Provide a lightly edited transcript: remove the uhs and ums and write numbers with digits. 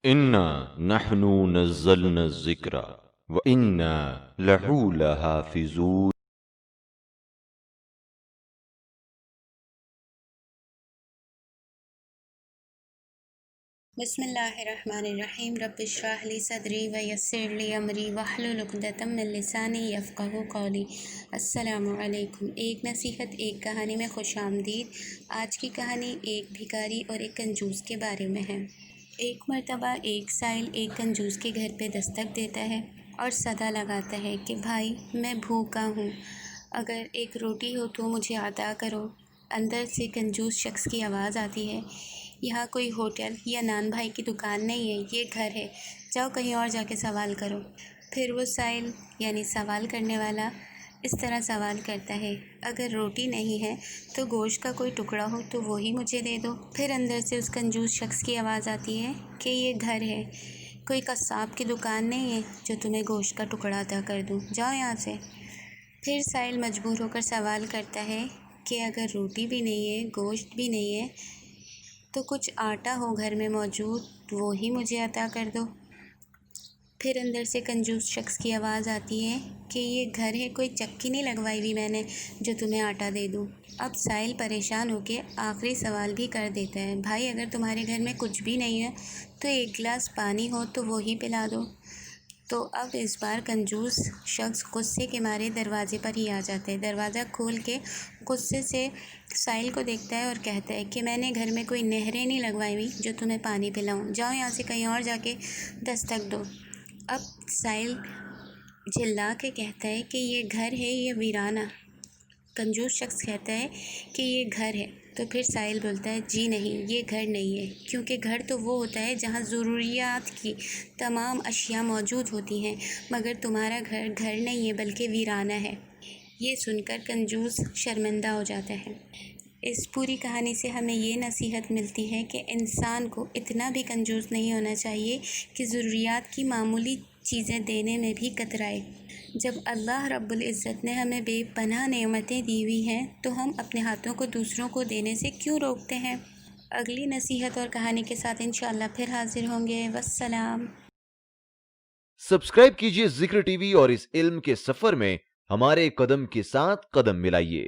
इन्ना नहनु नज़्ज़लना ज़िक्रा व इन्ना लहू लहाफ़िज़ून। बिस्मिल्लाहिर्रहमानिर्रहीम रब्बिश्रह ली सदरी व यस्सिर ली अमरी वहलुल उक़दतम मिन लिसानी यफ़क़हू क़ौली। अस्सलामु अलैकुम। एक नसीहत एक कहानी में खुश आमदीद। आज की कहानी एक भिखारी और एक कंजूस के बारे में है। एक मर्तबा एक साइल एक कंजूस के घर पे दस्तक देता है और सदा लगाता है कि भाई मैं भूखा हूँ, अगर एक रोटी हो तो मुझे अता करो। अंदर से कंजूस शख्स की आवाज़ आती है, यहाँ कोई होटल या नान भाई की दुकान नहीं है, ये घर है, जाओ कहीं और जाके सवाल करो। फिर वो साइल यानी सवाल करने वाला इस तरह सवाल करता है, अगर रोटी नहीं है तो गोश्त का कोई टुकड़ा हो तो वही मुझे दे दो। फिर अंदर से उस कंजूस शख्स की आवाज़ आती है कि ये घर है, कोई कसाब की दुकान नहीं है जो तुम्हें गोश्त का टुकड़ा अता कर दूँ, जाओ यहाँ से। फिर साइल मजबूर होकर सवाल करता है कि अगर रोटी भी नहीं है, गोश्त भी नहीं है, तो कुछ आटा हो घर में मौजूद, वो ही मुझे अता कर दो। फिर अंदर से कंजूस शख्स की आवाज़ आती है कि ये घर है, कोई चक्की नहीं लगवाई हुई मैंने जो तुम्हें आटा दे दूँ। अब साइल परेशान होकर आखिरी सवाल भी कर देता है, भाई अगर तुम्हारे घर में कुछ भी नहीं है तो एक गिलास पानी हो तो वो ही पिला दो। तो अब इस बार कंजूस शख्स गुस्से के मारे दरवाज़े पर ही आ जाता है। दरवाज़ा खोल के गुस्से से साहिल को देखता है और कहता है कि मैंने घर में कोई नहरें नहीं लगवाई हुई जो तुम्हें पानी पिलाऊं, जाओ यहाँ से कहीं और जाके दस्तक दो। अब साहिल चिल्ला के कहता है कि ये घर है, ये वीराना। कंजूस शख्स कहता है कि ये घर है। तो फिर साहिल बोलता है, जी नहीं, ये घर नहीं है, क्योंकि घर तो वो होता है जहाँ ज़रूरियात की तमाम अशिया मौजूद होती हैं, मगर तुम्हारा घर घर नहीं है बल्कि वीराना है। ये सुनकर कंजूस शर्मिंदा हो जाता है। इस पूरी कहानी से हमें ये नसीहत मिलती है कि इंसान को इतना भी कंजूस नहीं होना चाहिए कि ज़रूरियात की मामूली चीज़ें देने में भी कतराए। जब अल्लाह रब्बुल इज़्ज़त ने हमें बेपनाह नेमतें दी हुई हैं तो हम अपने हाथों को दूसरों को देने से क्यों रोकते हैं। अगली नसीहत और कहानी के साथ इंशाअल्लाह फिर हाजिर होंगे। वस्सलाम। सब्सक्राइब कीजिए जिक्र टीवी और इस इल्म के सफर में हमारे कदम के साथ कदम मिलाइए।